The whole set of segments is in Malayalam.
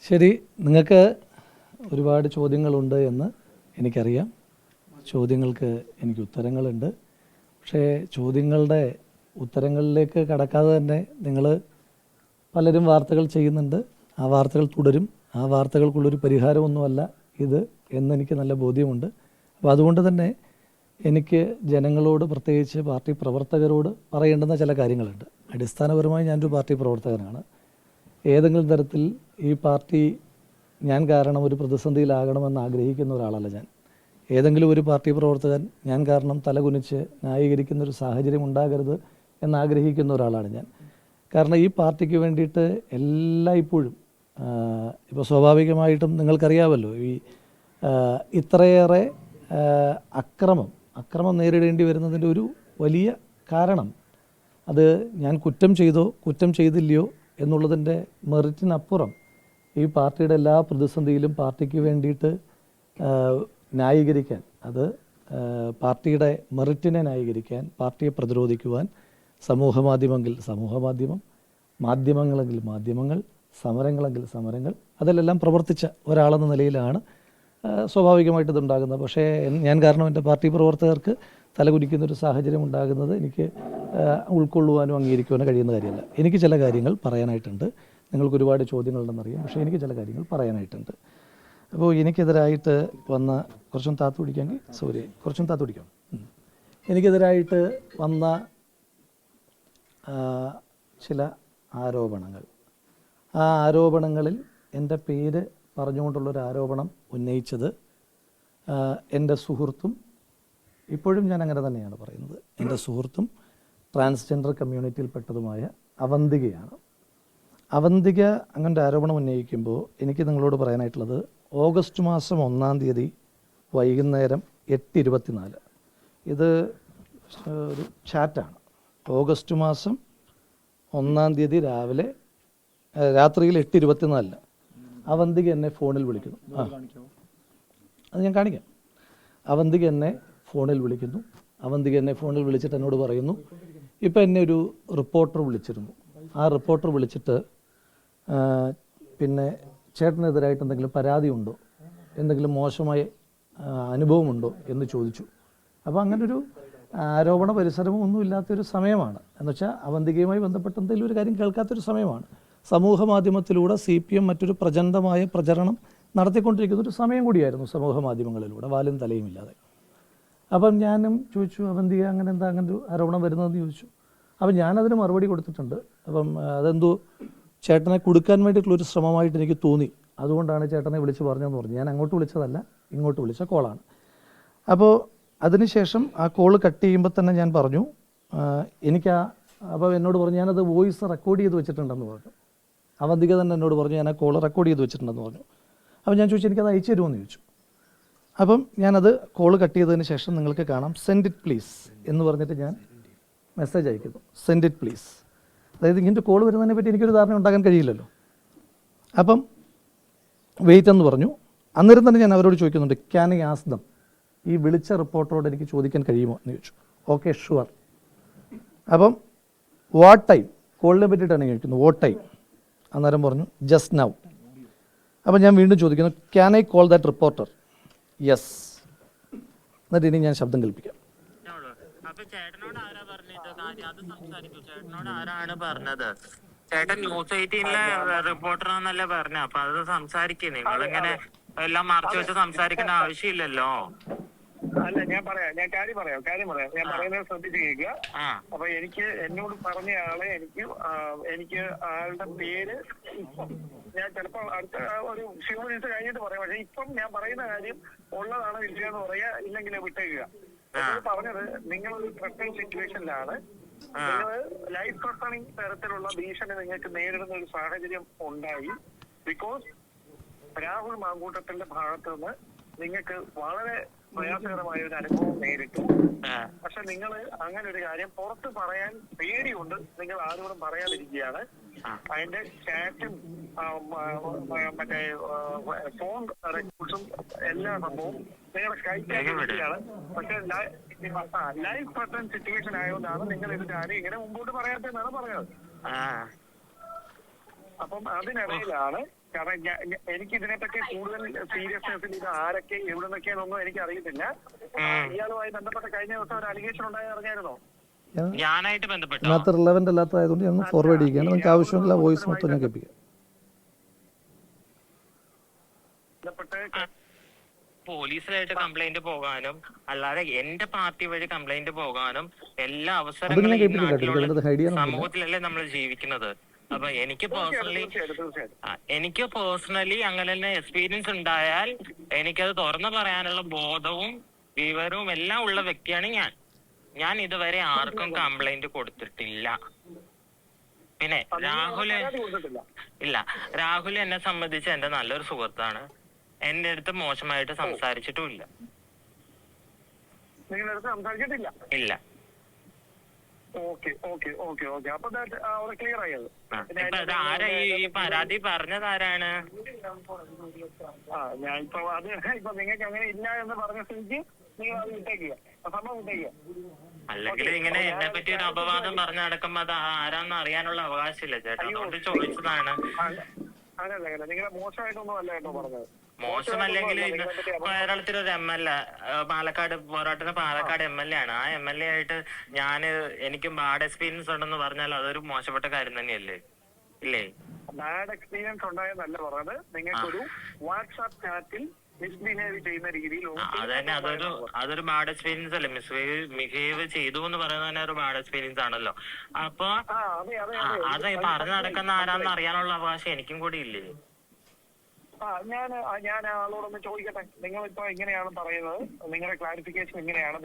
ശരി, നിങ്ങൾക്ക് ഒരുപാട് ചോദ്യങ്ങളുണ്ട് എന്ന് എനിക്കറിയാം. ചോദ്യങ്ങൾക്ക് എനിക്ക് ഉത്തരങ്ങളുണ്ട്. പക്ഷേ ചോദ്യങ്ങളുടെ ഉത്തരങ്ങളിലേക്ക് കടക്കാതെ തന്നെ നിങ്ങൾ പലരും വാർത്തകൾ ചെയ്യുന്നുണ്ട്. ആ വാർത്തകൾ തുടരും. ആ വാർത്തകൾക്കുള്ളൊരു പരിഹാരമൊന്നുമല്ല ഇത് എന്നെനിക്ക് നല്ല ബോധ്യമുണ്ട്. അപ്പോൾ അതുകൊണ്ട് തന്നെ എനിക്ക് ജനങ്ങളോട്, പ്രത്യേകിച്ച് പാർട്ടി പ്രവർത്തകരോട് പറയേണ്ടുന്ന ചില കാര്യങ്ങളുണ്ട്. അടിസ്ഥാനപരമായി ഞാനൊരു പാർട്ടി പ്രവർത്തകനാണ്. ഏതെങ്കിലും തരത്തിൽ ഈ പാർട്ടി ഞാൻ കാരണം ഒരു പ്രതിസന്ധിയിലാകണമെന്ന് ആഗ്രഹിക്കുന്ന ഒരാളല്ല ഞാൻ. ഏതെങ്കിലും ഒരു പാർട്ടി പ്രവർത്തകൻ ഞാൻ കാരണം തലകുനിച്ച് ന്യായീകരിക്കുന്നൊരു സാഹചര്യം ഉണ്ടാകരുത് എന്നാഗ്രഹിക്കുന്ന ഒരാളാണ് ഞാൻ. കാരണം ഈ പാർട്ടിക്ക് വേണ്ടിയിട്ട് എല്ലായ്പ്പോഴും ഇപ്പോൾ സ്വാഭാവികമായിട്ടും നിങ്ങൾക്കറിയാമല്ലോ, ഈ ഇത്രയേറെ അക്രമം നേരിടേണ്ടി വരുന്നതിൻ്റെ ഒരു വലിയ കാരണം അത് ഞാൻ കുറ്റം ചെയ്തോ കുറ്റം ചെയ്തില്ലയോ എന്നുള്ളതിൻ്റെ മെറിറ്റിനപ്പുറം ഈ പാർട്ടിയുടെ എല്ലാ പ്രതിസന്ധിയിലും പാർട്ടിക്ക് വേണ്ടിയിട്ട് ന്യായീകരിക്കാൻ, അത് പാർട്ടിയുടെ മെറിറ്റിനെ ന്യായീകരിക്കാൻ, പാർട്ടിയെ പ്രതിരോധിക്കുവാൻ സമൂഹമാധ്യമമെങ്കിൽ സമൂഹമാധ്യമം, മാധ്യമങ്ങളെങ്കിൽ മാധ്യമങ്ങൾ, സമരങ്ങളെങ്കിൽ സമരങ്ങൾ, അതിലെല്ലാം പ്രവർത്തിച്ച ഒരാളെന്ന നിലയിലാണ് സ്വാഭാവികമായിട്ട് ഇതുണ്ടാകുന്നത്. പക്ഷേ ഞാൻ കാരണം എൻ്റെ പാർട്ടി പ്രവർത്തകർക്ക് തലകുനിക്കുന്നൊരു സാഹചര്യം ഉണ്ടാകുന്നത് എനിക്ക് ഉൾക്കൊള്ളുവാനും അംഗീകരിക്കുവാനും കഴിയുന്ന കാര്യമല്ല. എനിക്ക് ചില കാര്യങ്ങൾ പറയാനായിട്ടുണ്ട്. നിങ്ങൾക്ക് ഒരുപാട് ചോദ്യങ്ങളുണ്ടെന്നറിയാം, പക്ഷേ എനിക്ക് ചില കാര്യങ്ങൾ പറയാനായിട്ടുണ്ട്. അപ്പോൾ എനിക്കെതിരായിട്ട് വന്ന കുറച്ചും താത്തു പിടിക്കാം. എനിക്കെതിരായിട്ട് വന്ന ചില ആരോപണങ്ങൾ, ആ ആരോപണങ്ങളിൽ എൻ്റെ പേര് പറഞ്ഞുകൊണ്ടുള്ളൊരു ആരോപണം ഉന്നയിച്ചത് എൻ്റെ സുഹൃത്തും, ഇപ്പോഴും ഞാൻ അങ്ങനെ തന്നെയാണ് പറയുന്നത്, എൻ്റെ സുഹൃത്തും ട്രാൻസ്ജെൻഡർ കമ്മ്യൂണിറ്റിയിൽപ്പെട്ടതുമായ അവന്തികയാണ്. അവന്തിക അങ്ങനൊരു ആരോപണം ഉന്നയിക്കുമ്പോൾ എനിക്ക് നിങ്ങളോട് പറയാനായിട്ടുള്ളത്, ഓഗസ്റ്റ് മാസം 1-ാം തീയതി വൈകുന്നേരം 8:24, ഇത് ഒരു ചാറ്റാണ്. ഓഗസ്റ്റ് മാസം 1-ാം തീയതി രാത്രിയിൽ 8:24 അവന്തിക എന്നെ ഫോണിൽ വിളിക്കുന്നു. അത് ഞാൻ കാണിക്കാം. അവന്തിക എന്നെ ഫോണിൽ വിളിക്കുന്നു. അവന്തിക എന്നെ ഫോണിൽ വിളിച്ചിട്ട് എന്നോട് പറയുന്നു, ഇപ്പം എന്നെ ഒരു റിപ്പോർട്ടർ വിളിച്ചിരുന്നു. ആ റിപ്പോർട്ടർ വിളിച്ചിട്ട് പിന്നെ ചേട്ടനെതിരായിട്ട് എന്തെങ്കിലും പരാതിയുണ്ടോ, എന്തെങ്കിലും മോശമായ അനുഭവമുണ്ടോ എന്ന് ചോദിച്ചു. അപ്പോൾ അങ്ങനൊരു ആരോപണ പരിസരമോ ഒന്നും ഇല്ലാത്തൊരു സമയമാണ്. എന്നുവെച്ചാൽ അവന്തികയുമായി ബന്ധപ്പെട്ട എന്തെങ്കിലും ഒരു കാര്യം കേൾക്കാത്തൊരു സമയമാണ്. സമൂഹ മാധ്യമത്തിലൂടെ CPM മറ്റൊരു പ്രചണ്ഡമായ പ്രചരണം നടത്തിക്കൊണ്ടിരിക്കുന്ന ഒരു സമയം കൂടിയായിരുന്നു സമൂഹ മാധ്യമങ്ങളിലൂടെ, വാലും തലയും ഇല്ലാതെ. അപ്പം ഞാനും ചോദിച്ചു, അവന്തിക അങ്ങനൊരു ആരോപണം വരുന്നതെന്ന് ചോദിച്ചു. അപ്പം ഞാനതിന് മറുപടി കൊടുത്തിട്ടുണ്ട്. അപ്പം അതെന്തോ ചേട്ടനെ കൊടുക്കാൻ വേണ്ടിയിട്ടുള്ളൊരു ശ്രമമായിട്ട് എനിക്ക് തോന്നി, അതുകൊണ്ടാണ് ചേട്ടനെ വിളിച്ച് പറഞ്ഞതെന്ന് പറഞ്ഞു. ഞാൻ അങ്ങോട്ട് വിളിച്ചതല്ല, ഇങ്ങോട്ട് വിളിച്ച കോളാണ്. അപ്പോൾ അതിനുശേഷം ആ കോള് കട്ട് ചെയ്യുമ്പോൾ തന്നെ ഞാൻ പറഞ്ഞു, അപ്പോൾ എന്നോട് പറഞ്ഞു ഞാനത് വോയിസ് റെക്കോർഡ് ചെയ്ത് വെച്ചിട്ടുണ്ടെന്ന് പറഞ്ഞു. അവന്തിക തന്നെ എന്നോട് പറഞ്ഞു ഞാൻ ആ കോള് റെക്കോർഡ് ചെയ്ത് വെച്ചിട്ടുണ്ടെന്ന് പറഞ്ഞു. അപ്പോൾ ഞാൻ ചോദിച്ചു എനിക്കത് അയച്ചു തരുമെന്ന് ചോദിച്ചു. അപ്പം ഞാനത് കോള് കട്ട് ചെയ്തതിന് ശേഷം നിങ്ങൾക്ക് കാണാം, സെൻഡ് ഇറ്റ് പ്ലീസ് എന്ന് പറഞ്ഞിട്ട് ഞാൻ മെസ്സേജ് അയക്കുന്നു. Send it please. അതായത് ഇങ്ങനത്തെ കോള് വരുന്നതിനെ പറ്റി എനിക്കൊരു ധാരണ ഉണ്ടാക്കാൻ കഴിയില്ലല്ലോ. അപ്പം വെയിറ്റ് എന്ന് പറഞ്ഞു. അന്നേരം തന്നെ ഞാൻ അവരോട് ചോദിക്കുന്നുണ്ട്, ക്യാൻ ഐ ആസ്ക് ദം, ഈ വിളിച്ച റിപ്പോർട്ടറോട് എനിക്ക് ചോദിക്കാൻ കഴിയുമോ എന്ന് ചോദിച്ചു. Okay, sure. അപ്പം വാട്ട് ടൈം, കോളിനെ പറ്റിയിട്ടാണ് ചോദിക്കുന്നത്, വാട്ട് ടൈം. അന്നേരം പറഞ്ഞു ജസ്റ്റ് നൗ. അപ്പം ഞാൻ വീണ്ടും ചോദിക്കുന്നു, can I call that reporter? Yes. എന്നിട്ട് ഇനി ഞാൻ ശബ്ദം കേൾപ്പിക്കാം. ചേട്ടൻ ന്യൂസ് 18-ലെ റിപ്പോർട്ടറാന്നല്ലേ പറഞ്ഞ, അപ്പൊ അത് സംസാരിക്കേ. നിങ്ങളിങ്ങനെ എല്ലാം മറച്ചു വെച്ച് സംസാരിക്കേണ്ട ആവശ്യമില്ലല്ലോ. അല്ല, ഞാൻ കാര്യം പറയാം. ഞാൻ പറയുന്നത് ശ്രദ്ധിച്ച് കേൾക്കുക. അപ്പൊ എന്നോട് പറഞ്ഞ ആളെ എനിക്ക് ആളുടെ പേര് ഞാൻ ചിലപ്പോ അടുത്ത ഒരു ഫ്യൂ മിനിറ്റ്സ് കഴിഞ്ഞിട്ട് പറയാം. പക്ഷെ ഇപ്പം ഞാൻ പറയുന്ന കാര്യം ഉള്ളതാണോ ഇല്ലയെന്ന് പറയാ, ഇല്ലെങ്കിലേ വിട്ടേക്കുക. പറഞ്ഞത് നിങ്ങളൊരു പ്രശ്ന സിറ്റുവേഷനിലാണ്, നിങ്ങൾ ലൈഫ് ത്രട്ടണിങ് തരത്തിലുള്ള ഭീഷണി നിങ്ങൾക്ക് നേരിടുന്ന ഒരു സാഹചര്യം ഉണ്ടായി. ബിക്കോസ് രാഹുൽ മാങ്കൂട്ടത്തിന്റെ ഭാഗത്തു നിന്ന് നിങ്ങൾക്ക് വളരെ പ്രയാസകരമായ ഒരു അനുഭവം നേരിട്ടു. പക്ഷെ നിങ്ങൾ അങ്ങനെ ഒരു കാര്യം പുറത്ത് പറയാൻ പേടിയുണ്ട്, നിങ്ങൾ ആരോടും പറയാതിരിക്കുകയാണ്. അതിന്റെ ചാറ്റും മറ്റേ ഫോൺ റെക്കോർഡ്സും എല്ലാ സംഭവവും നിങ്ങളുടെ സ്കൈപ്പിലാണ്. പക്ഷെ ലൈഫ് ത്രട്ടൺ സിറ്റുവേഷൻ ആയതുകൊണ്ടാണ് നിങ്ങൾ ഇത് കാര്യം ഇങ്ങനെ മുമ്പോട്ട് പറയാത്തതെന്നാണ് പറഞ്ഞത്. അപ്പം അതിനിടയിലാണ് കാരണം എനിക്ക് ഇതിനെപ്പറ്റി കൂടുതൽ സീരിയസ്നെസ്സിൽ ഇത് ആരൊക്കെ എവിടെ നിന്നൊക്കെയാണെന്നൊന്നും എനിക്ക് അറിയത്തില്ല. ഇയാളുമായി ബന്ധപ്പെട്ട കഴിഞ്ഞ ദിവസം ഒരു അലിഗേഷൻ ഉണ്ടായി അറിഞ്ഞായിരുന്നോ? ഞാനായിട്ട് ബന്ധപ്പെട്ടു അതിനകത്ത് റിലവൻ്റ് അല്ലാത്തതായതുകൊണ്ട് ഞങ്ങൾ ഫോർവേഡ് ചെയ്യുകയാണ്. നിങ്ങൾക്ക് ആവശ്യമുള്ള വോയിസ് മൊത്തം ഞാൻ കേൾപ്പിക്കാം. പോലീസിലായിട്ട് കംപ്ലൈന്റ് പോകാനും അല്ലാതെ എന്റെ പാർട്ടി വഴി കംപ്ലൈന്റ് പോകാനും എല്ലാ അവസരങ്ങളും സമൂഹത്തിലല്ലേ നമ്മൾ ജീവിക്കുന്നത്. അപ്പൊ എനിക്ക് പേഴ്സണലി അങ്ങനെ തന്നെ എക്സ്പീരിയൻസ് ഉണ്ടായാൽ എനിക്കത് തുറന്നു പറയാനുള്ള ബോധവും വിവരവും എല്ലാം ഉള്ള വ്യക്തിയാണ് ഞാൻ ഇതുവരെ ആർക്കും കംപ്ലൈന്റ് കൊടുത്തിട്ടില്ല. പിന്നെ രാഹുൽ എന്നെ സംബന്ധിച്ച് എന്റെ നല്ലൊരു സുഹൃത്താണ്. എന്റെ അടുത്ത് മോശമായിട്ട് സംസാരിച്ചിട്ടുമില്ല. ഇല്ല. ആരാ ഈ പരാതി പറഞ്ഞത്? ആരാണ്? നിങ്ങൾക്ക് അങ്ങനെ ഇല്ല എന്ന് പറഞ്ഞ സ്ഥിതിക്ക് നിങ്ങൾ അത് വിട്ടേക്കുക, സംഭവം വിട്ടേക്കുക. അല്ലെങ്കിൽ ഇങ്ങനെ എന്നെ പറ്റി ഒരു അപവാദം പറഞ്ഞ നടക്കുമ്പോ അത് ആരാന്ന് അറിയാനുള്ള അവകാശമില്ല ചേട്ടാ, അതുകൊണ്ട് ചോദിച്ചതാണ്. അങ്ങനെയല്ല, നിങ്ങളെ മോശമായിട്ടൊന്നും അല്ല കേട്ടോ പറഞ്ഞത്. മോശമല്ലെങ്കിൽ കേരളത്തിലൊരു MLA പാലക്കാട് പാലക്കാട് MLA ആണ്. ആ MLA ആയിട്ട് എനിക്കും ബാഡ് എക്സ്പീരിയൻസ് ഉണ്ടെന്ന് പറഞ്ഞാൽ അതൊരു മോശപ്പെട്ട കാര്യം തന്നെയല്ലേ? ഇല്ലേ? ബാഡ് എക്സ്പീരിയൻസ് ഉണ്ടായെന്നല്ല പറഞ്ഞത്. നിങ്ങൾക്കൊരു വാട്സാപ്പ് ചാറ്റിൽ മിസ്ബിഹേവ് ചെയ്യുന്ന രീതിയിൽ അതന്നെ അതൊരു ബാഡ് എക്സ്പീരിയൻസ് അല്ലേ? മിസ്ബിഹേവ് ചെയ്തു എന്ന് പറയുന്നത് തന്നെ ഒരു ബാഡ് എക്സ്പീരിയൻസ് ആണല്ലോ. അപ്പൊ അത് പറഞ്ഞു നടക്കുന്ന ആരാന്ന് അറിയാനുള്ള അവകാശം എനിക്കും കൂടി ഇല്ലേ? ഞാൻ ആളോടൊന്ന് ചോദിക്കട്ടെ, നിങ്ങളിപ്പോ ഇങ്ങനെയാണ് പറയുന്നത്, നിങ്ങളുടെ ക്ലാരിഫിക്കേഷൻ ഇങ്ങനെയാണ്.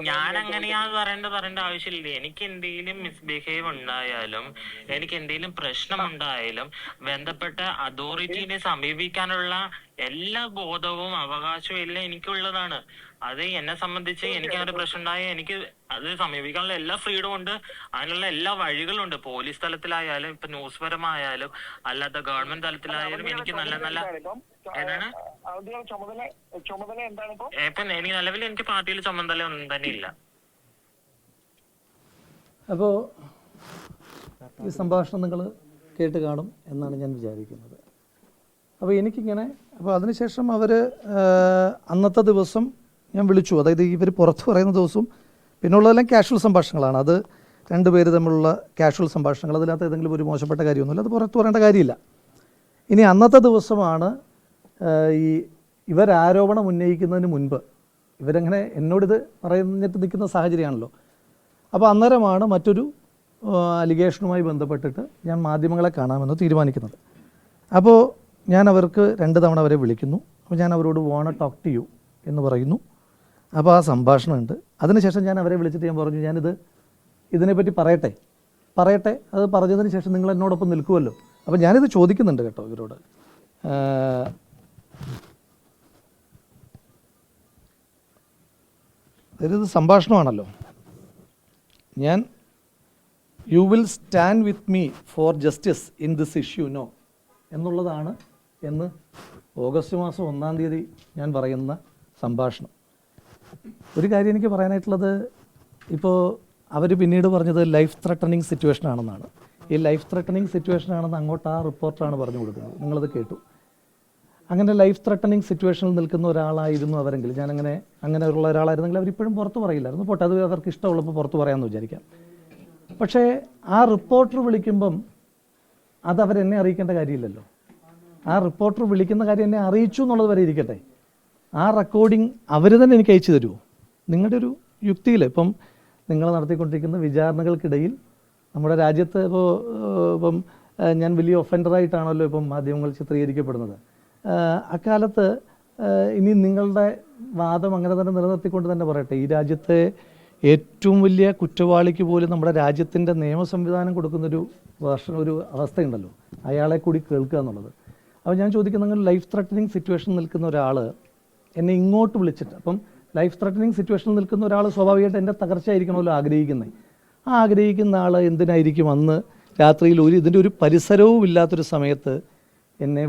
ഞാൻ അങ്ങനെയാന്ന് പറയേണ്ട ആവശ്യമില്ല. എനിക്ക് എന്തെങ്കിലും മിസ്ബിഹേവ് ഉണ്ടായാലും എനിക്ക് എന്തെങ്കിലും പ്രശ്നം ഉണ്ടായാലും ബന്ധപ്പെട്ട അതോറിറ്റിനെ സമീപിക്കാനുള്ള എല്ലാ ബോധവും അവകാശവും എല്ലാം എനിക്കുള്ളതാണ്. അത് എന്നെ സംബന്ധിച്ച് എനിക്ക് അങ്ങനെ പ്രശ്നം ഉണ്ടായാൽ എനിക്ക് അത് സമീപിക്കാനുള്ള എല്ലാ ഫ്രീഡം ഉണ്ട്, അതിനുള്ള എല്ലാ വഴികളും ഉണ്ട്. പോലീസ് തലത്തിലായാലും ഇപ്പൊ ന്യൂസ് പരമായാലും അല്ലാത്ത ഗവൺമെന്റ് തലത്തിലായാലും എനിക്ക് നല്ല ഏതാണ് ഇപ്പൊ എനിക്ക് നിലവിൽ എനിക്ക് പാർട്ടിയിൽ ചുമതല ഒന്നും തന്നെ ഇല്ല. അപ്പോ ഈ സംഭാഷണം നിങ്ങൾ കേട്ട് കാണും എന്നാണ് ഞാൻ വിചാരിക്കുന്നത്. അപ്പോൾ എനിക്കിങ്ങനെ അതിനുശേഷം അവർ അന്നത്തെ ദിവസം ഞാൻ വിളിച്ചു. അതായത് ഇവർ പുറത്ത് പറയുന്ന ദിവസവും പിന്നുള്ളതെല്ലാം കാഷ്വൽ സംഭാഷണങ്ങളാണ്. അത് രണ്ടുപേര് തമ്മിലുള്ള കാഷ്വൽ സംഭാഷണങ്ങൾ. അതിനകത്ത് ഏതെങ്കിലും ഒരു മോശപ്പെട്ട കാര്യമൊന്നുമില്ല, അത് പുറത്ത് പറയേണ്ട കാര്യമില്ല. ഇനി അന്നത്തെ ദിവസമാണ് ഇവരാരോപണം ഉന്നയിക്കുന്നതിന് മുൻപ് ഇവരങ്ങനെ എന്നോടിത് പറഞ്ഞിട്ട് നിൽക്കുന്ന സാഹചര്യമാണല്ലോ. അപ്പോൾ അന്നേരമാണ് മറ്റൊരു അലിഗേഷനുമായി ബന്ധപ്പെട്ടിട്ട് ഞാൻ മാധ്യമങ്ങളെ കാണാമെന്ന് തീരുമാനിക്കുന്നത്. അപ്പോൾ ഞാൻ അവർക്ക് 2 തവണ അവരെ വിളിക്കുന്നു. അപ്പോൾ ഞാൻ അവരോട് വോണ്ട് ടോക്ക് ടു യു എന്ന് പറയുന്നു. അപ്പോൾ ആ സംഭാഷണമുണ്ട്. അതിനുശേഷം ഞാൻ അവരെ വിളിച്ചിട്ട് ഞാൻ പറഞ്ഞു, ഇതിനെപ്പറ്റി പറയട്ടെ. അത് പറഞ്ഞതിന് ശേഷം നിങ്ങൾ എന്നോടൊപ്പം നിൽക്കുമല്ലോ. അപ്പോൾ ഞാനിത് ചോദിക്കുന്നുണ്ട് കേട്ടോ ഇവരോട്. അതായത് സംഭാഷണമാണല്ലോ. You will stand with me for justice in this issue no എന്നുള്ളതാണ് എന്ന് ഓഗസ്റ്റ് മാസം 1-ാം തീയതി ഞാൻ പറയുന്ന സംഭാഷണം. ഒരു കാര്യം എനിക്ക് പറയാനായിട്ടുള്ളത്, ഇപ്പോൾ അവർ പിന്നീട് പറഞ്ഞത് ലൈഫ് ത്രെട്ടനിങ് സിറ്റുവേഷൻ ആണെന്നാണ്. ഈ ലൈഫ് ത്രെട്ടനിങ് സിറ്റുവേഷൻ ആണെന്ന് അങ്ങോട്ട് ആ റിപ്പോർട്ടറാണ് പറഞ്ഞു കൊടുക്കുന്നത്. നിങ്ങളത് കേട്ടു. അങ്ങനെ ലൈഫ് ത്രെട്ടനിങ് സിറ്റുവേഷനിൽ നിൽക്കുന്ന ഒരാളായിരുന്നു അവരെങ്കിൽ, അങ്ങനെയുള്ള ഒരാളായിരുന്നെങ്കിൽ അവരിപ്പോഴും പുറത്ത് പറയില്ലായിരുന്നു. പോട്ടെ, അത് അവർക്ക് ഇഷ്ടമുള്ളപ്പോൾ പുറത്ത് പറയാമെന്ന് വിചാരിക്കാം. പക്ഷേ ആ റിപ്പോർട്ടർ വിളിക്കുമ്പം അത് അവരെന്നെ അറിയിക്കേണ്ട കാര്യമില്ലല്ലോ. ആ റിപ്പോർട്ടർ വിളിക്കുന്ന കാര്യം എന്നെ അറിയിച്ചു എന്നുള്ളത് വരെ ഇരിക്കട്ടെ. ആ റെക്കോർഡിങ് അവർ തന്നെ എനിക്ക് അയച്ചു തരുമോ? നിങ്ങളുടെ ഒരു യുക്തിയിൽ ഇപ്പം നിങ്ങൾ നടത്തിക്കൊണ്ടിരിക്കുന്ന വിചാരണകൾക്കിടയിൽ നമ്മുടെ രാജ്യത്ത് ഇപ്പം ഞാൻ വലിയ ഒഫൻഡറായിട്ടാണല്ലോ ഇപ്പം മാധ്യമങ്ങൾ ചിത്രീകരിക്കപ്പെടുന്നത്. അക്കാലത്ത് ഇനി നിങ്ങളുടെ വാദം അങ്ങനെ തന്നെ നിലനിർത്തിക്കൊണ്ട് തന്നെ പറയട്ടെ, ഈ രാജ്യത്തെ ഏറ്റവും വലിയ കുറ്റവാളിക്ക് പോലും നമ്മുടെ രാജ്യത്തിൻ്റെ നിയമ സംവിധാനം കൊടുക്കുന്നൊരു ഒരു അവസ്ഥയുണ്ടല്ലോ, അയാളെ കൂടി കേൾക്കുക എന്നുള്ളത്. അപ്പോൾ ഞാൻ ചോദിക്കുന്നത്, ലൈഫ് ത്രെട്ടനിങ് സിറ്റുവേഷൻ നിൽക്കുന്ന ഒരാൾ എന്നെ ഇങ്ങോട്ട് വിളിച്ചിട്ട്, അപ്പം ലൈഫ് ത്രെട്ടനിങ് സിറ്റുവേഷനിൽ നിൽക്കുന്ന ഒരാൾ സ്വാഭാവികമായിട്ട് എൻ്റെ തകർച്ചയായിരിക്കണമല്ലോ ആഗ്രഹിക്കുന്നത്. ആ ആഗ്രഹിക്കുന്ന ആൾ എന്തിനായിരിക്കും അന്ന് രാത്രിയിൽ ഇതിൻ്റെ ഒരു പരിസരവും ഇല്ലാത്തൊരു സമയത്ത് എന്നെ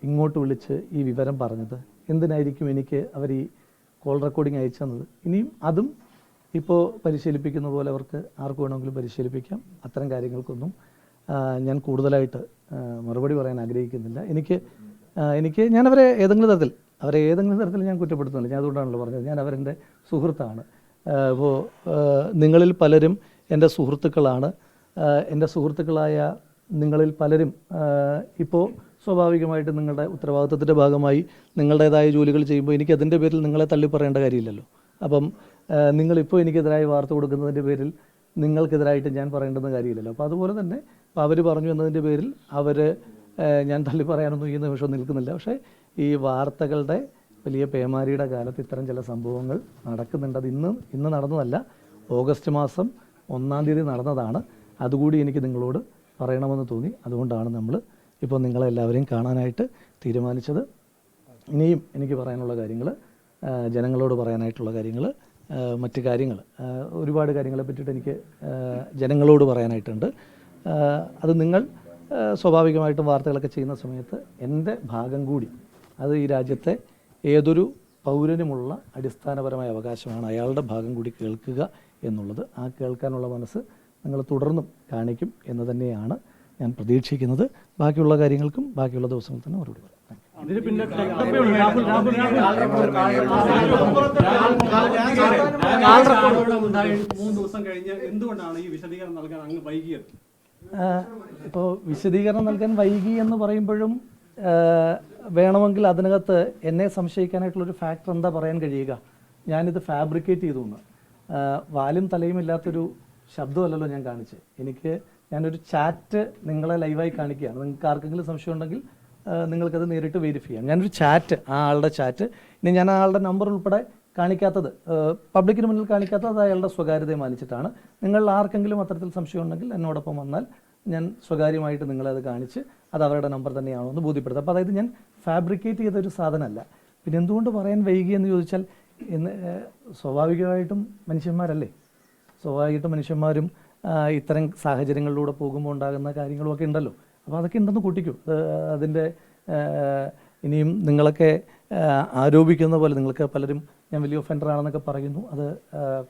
ഇങ്ങോട്ട് വിളിച്ച് ഈ വിവരം പറഞ്ഞത്? എന്തിനായിരിക്കും എനിക്ക് അവർ ഈ കോൾ റെക്കോർഡിംഗ് അയച്ചു തന്നത്? ഇനിയും അതും ഇപ്പോൾ പരിശീലിപ്പിക്കുന്ന പോലെ അവർക്ക് ആർക്ക് വേണമെങ്കിലും പരിശീലിപ്പിക്കാം. അത്തരം കാര്യങ്ങൾക്കൊന്നും ഞാൻ കൂടുതലായിട്ട് മറുപടി പറയാൻ ആഗ്രഹിക്കുന്നില്ല. എനിക്ക് ഞാനവരെ ഏതെങ്കിലും തരത്തിൽ ഞാൻ കുറ്റപ്പെടുത്തുന്നില്ല. ഞാൻ അതുകൊണ്ടാണല്ലോ പറഞ്ഞത്, ഞാൻ അവരെൻ്റെ സുഹൃത്താണ്. ഇപ്പോൾ നിങ്ങളിൽ പലരും എൻ്റെ സുഹൃത്തുക്കളാണ്. എൻ്റെ സുഹൃത്തുക്കളായ നിങ്ങളിൽ പലരും ഇപ്പോൾ സ്വാഭാവികമായിട്ട് നിങ്ങളുടെ ഉത്തരവാദിത്വത്തിൻ്റെ ഭാഗമായി നിങ്ങളുടേതായ ജോലികൾ ചെയ്യുമ്പോൾ എനിക്കതിൻ്റെ പേരിൽ നിങ്ങളെ തള്ളി പറയേണ്ട കാര്യമില്ലല്ലോ. അപ്പം നിങ്ങളിപ്പോൾ എനിക്കെതിരായി വാർത്ത കൊടുക്കുന്നതിൻ്റെ പേരിൽ നിങ്ങൾക്കെതിരായിട്ട് ഞാൻ പറയേണ്ടുന്ന കാര്യമില്ലല്ലോ. അപ്പോൾ അതുപോലെ തന്നെ അവർ പറഞ്ഞു എന്നതിൻ്റെ പേരിൽ ഞാൻ തള്ളി പറയാനൊന്നും ഈ നിമിഷം നിൽക്കുന്നില്ല. പക്ഷേ ഈ വാർത്തകളുടെ വലിയ പേമാരിയുടെ കാലത്ത് ഇത്തരം ചില സംഭവങ്ങൾ നടക്കുന്നുണ്ട്. അത് ഇന്ന് നടന്നതല്ല, ഓഗസ്റ്റ് മാസം 1-ാം തീയതി നടന്നതാണ്. അതുകൂടി എനിക്ക് നിങ്ങളോട് പറയണമെന്ന് തോന്നി. അതുകൊണ്ടാണ് നമ്മൾ ഇപ്പോൾ നിങ്ങളെല്ലാവരെയും കാണാനായിട്ട് തീരുമാനിച്ചത്. ഇനിയും എനിക്ക് പറയാനുള്ള കാര്യങ്ങൾ, ജനങ്ങളോട് പറയാനായിട്ടുള്ള കാര്യങ്ങൾ, മറ്റ് കാര്യങ്ങൾ, ഒരുപാട് കാര്യങ്ങളെ പറ്റിയിട്ട് എനിക്ക് ജനങ്ങളോട് പറയാനായിട്ടുണ്ട്. അത് നിങ്ങൾ സ്വാഭാവികമായിട്ടും വാർത്തകളൊക്കെ ചെയ്യുന്ന സമയത്ത് എൻ്റെ ഭാഗം കൂടി, അത് ഈ രാജ്യത്തെ ഏതൊരു പൗരനുമുള്ള അടിസ്ഥാനപരമായ അവകാശമാണ് അയാളുടെ ഭാഗം കൂടി കേൾക്കുക എന്നുള്ളത്. ആ കേൾക്കാനുള്ള മനസ്സ് നിങ്ങൾ തുടർന്നും കാണിക്കും എന്ന് തന്നെയാണ് ഞാൻ പ്രതീക്ഷിക്കുന്നത്. ബാക്കിയുള്ള കാര്യങ്ങൾക്കും ബാക്കിയുള്ള ദിവസങ്ങൾ തന്നെ മറുപടി പറയാം. ഇതിന് പിന്നെ 3 ദിവസം കഴിഞ്ഞ് എന്തുകൊണ്ടാണ് ഈ വിശദീകരണം നൽകാൻ അങ്ങ് വൈകിയത്? ഇപ്പോൾ വിശദീകരണം നൽകാൻ വൈകി എന്ന് പറയുമ്പോഴും വേണമെങ്കിൽ അതിനകത്ത് എന്നെ സംശയിക്കാനായിട്ടുള്ളൊരു ഫാക്ടർ എന്താ പറയാൻ കഴിയുക? ഞാനിത് ഫാബ്രിക്കേറ്റ് ചെയ്തു എന്ന്. വാലും തലയും ഇല്ലാത്തൊരു ശബ്ദമല്ലല്ലോ ഞാൻ കാണിച്ച്. ഞാനൊരു ചാറ്റ് നിങ്ങളെ ലൈവായി കാണിക്കുകയാണ്. നിങ്ങൾക്ക് ആർക്കെങ്കിലും സംശയം ഉണ്ടെങ്കിൽ നിങ്ങൾക്കത് നേരിട്ട് വെരിഫൈ ചെയ്യാം. ഞാനൊരു ചാറ്റ്, ആ ആളുടെ ചാറ്റ്, ഇനി ഞാൻ ആ ആളുടെ നമ്പർ ഉൾപ്പെടെ കാണിക്കാത്തത്, പബ്ലിക്കിന് മുന്നിൽ കാണിക്കാത്തത് അത് അയാളുടെ സ്വകാര്യതയെ മാനിച്ചിട്ടാണ്. നിങ്ങൾ ആർക്കെങ്കിലും അത്തരത്തിൽ സംശയം ഉണ്ടെങ്കിൽ എന്നോടൊപ്പം വന്നാൽ ഞാൻ സ്വകാര്യമായിട്ട് നിങ്ങളത് കാണിച്ച് അത് അവരുടെ നമ്പർ തന്നെയാണോ എന്ന് ബോധ്യപ്പെടുത്തും. അപ്പോൾ അതായത് ഞാൻ ഫാബ്രിക്കേറ്റ് ചെയ്തൊരു സാധനമല്ല. പിന്നെ എന്തുകൊണ്ട് പറയാൻ വൈകി എന്ന് ചോദിച്ചാൽ, സ്വാഭാവികമായിട്ടും മനുഷ്യന്മാരല്ലേ, സ്വാഭാവികമായിട്ടും മനുഷ്യന്മാരും ഇത്തരം സാഹചര്യങ്ങളിലൂടെ പോകുമ്പോൾ ഉണ്ടാകുന്ന കാര്യങ്ങളുമൊക്കെ ഉണ്ടല്ലോ. അപ്പോൾ അതൊക്കെ ഉണ്ടെന്ന് കൂട്ടിക്കൂ. അതിൻ്റെ ഇനിയും നിങ്ങളൊക്കെ ആരോപിക്കുന്ന പോലെ നിങ്ങൾക്ക് പലരും ഞാൻ വലിയ ഒഫൻഡറാണെന്നൊക്കെ പറയുന്നു. അത്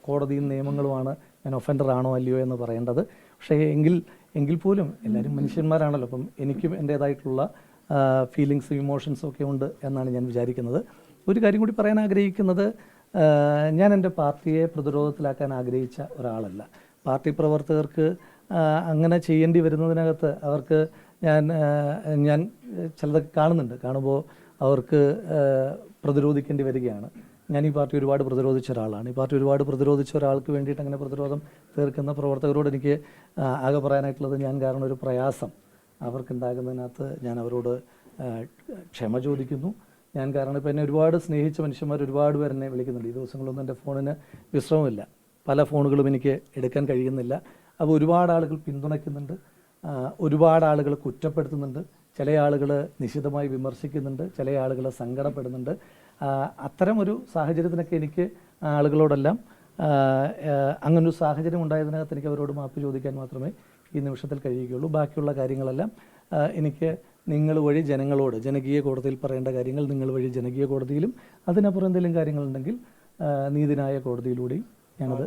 കോടതിയും നിയമങ്ങളുമാണ് ഞാൻ ഒഫൻഡറാണോ അല്ലയോ എന്ന് പറയേണ്ടത്. പക്ഷേ എങ്കിൽ പോലും എല്ലാവരും മനുഷ്യന്മാരാണല്ലോ. അപ്പം എനിക്കും എൻ്റേതായിട്ടുള്ള ഫീലിങ്സും ഇമോഷൻസും ഒക്കെ ഉണ്ട് എന്നാണ് ഞാൻ വിചാരിക്കുന്നത്. ഒരു കാര്യം കൂടി പറയാൻ ആഗ്രഹിക്കുന്നത്, ഞാൻ എൻ്റെ പാർട്ടിയെ പ്രതിരോധത്തിലാക്കാൻ ആഗ്രഹിച്ച ഒരാളല്ല. പാർട്ടി പ്രവർത്തകർക്ക് അങ്ങനെ ചെയ്യേണ്ടി വരുന്നതിനകത്ത് അവർക്ക് ഞാൻ ചിലതൊക്കെ കാണുമ്പോൾ അവർക്ക് പ്രതിരോധിക്കേണ്ടി വരികയാണ്. ഞാൻ ഈ പാർട്ടി ഒരുപാട് പ്രതിരോധിച്ച ഒരാളാണ്. ഈ പാർട്ടി ഒരുപാട് പ്രതിരോധിച്ച ഒരാൾക്ക് വേണ്ടിയിട്ട് അങ്ങനെ പ്രതിരോധം തീർക്കുന്ന പ്രവർത്തകരോട് എനിക്ക് ആകെ പറയാനായിട്ടുള്ളത്, ഞാൻ കാരണം ഒരു പ്രയാസം അവർക്കുണ്ടാകുന്നതിനകത്ത് ഞാൻ അവരോട് ക്ഷമ ചോദിക്കുന്നു. ഞാൻ കാരണം ഇപ്പോൾ എന്നെ ഒരുപാട് സ്നേഹിച്ച മനുഷ്യന്മാർ ഒരുപാട് പേർ എന്നെ വിളിക്കുന്നുണ്ട്. ഈ ദിവസങ്ങളൊന്നും എൻ്റെ ഫോണിന് വിശ്രമമില്ല. പല ഫോണുകളും എനിക്ക് എടുക്കാൻ കഴിയുന്നില്ല. അപ്പോൾ ഒരുപാട് ആളുകൾ പിന്തുണയ്ക്കുന്നുണ്ട്, ഒരുപാട് ആളുകൾ കുറ്റപ്പെടുത്തുന്നുണ്ട്, ചില ആളുകൾ നിശിതമായി വിമർശിക്കുന്നുണ്ട്, ചില ആളുകൾ സങ്കടപ്പെടുന്നുണ്ട്. അത്തരം ഒരു സാഹചര്യത്തിനൊക്കെ എനിക്ക് ആളുകളോടെല്ലാം അങ്ങനൊരു സാഹചര്യം ഉണ്ടായതിനകത്ത് എനിക്ക് അവരോട് മാപ്പ് ചോദിക്കാൻ മാത്രമേ ഈ നിമിഷത്തിൽ കഴിയുകയുള്ളൂ. ബാക്കിയുള്ള കാര്യങ്ങളെല്ലാം എനിക്ക് നിങ്ങൾ വഴി ജനങ്ങളോട്, ജനകീയ കോടതിയിൽ പറയേണ്ട കാര്യങ്ങൾ നിങ്ങൾ വഴി ജനകീയ കോടതിയിലും, അതിനപ്പുറം എന്തെങ്കിലും കാര്യങ്ങളുണ്ടെങ്കിൽ നീതിന്യായ കോടതിയിലൂടെയും ഞാനത്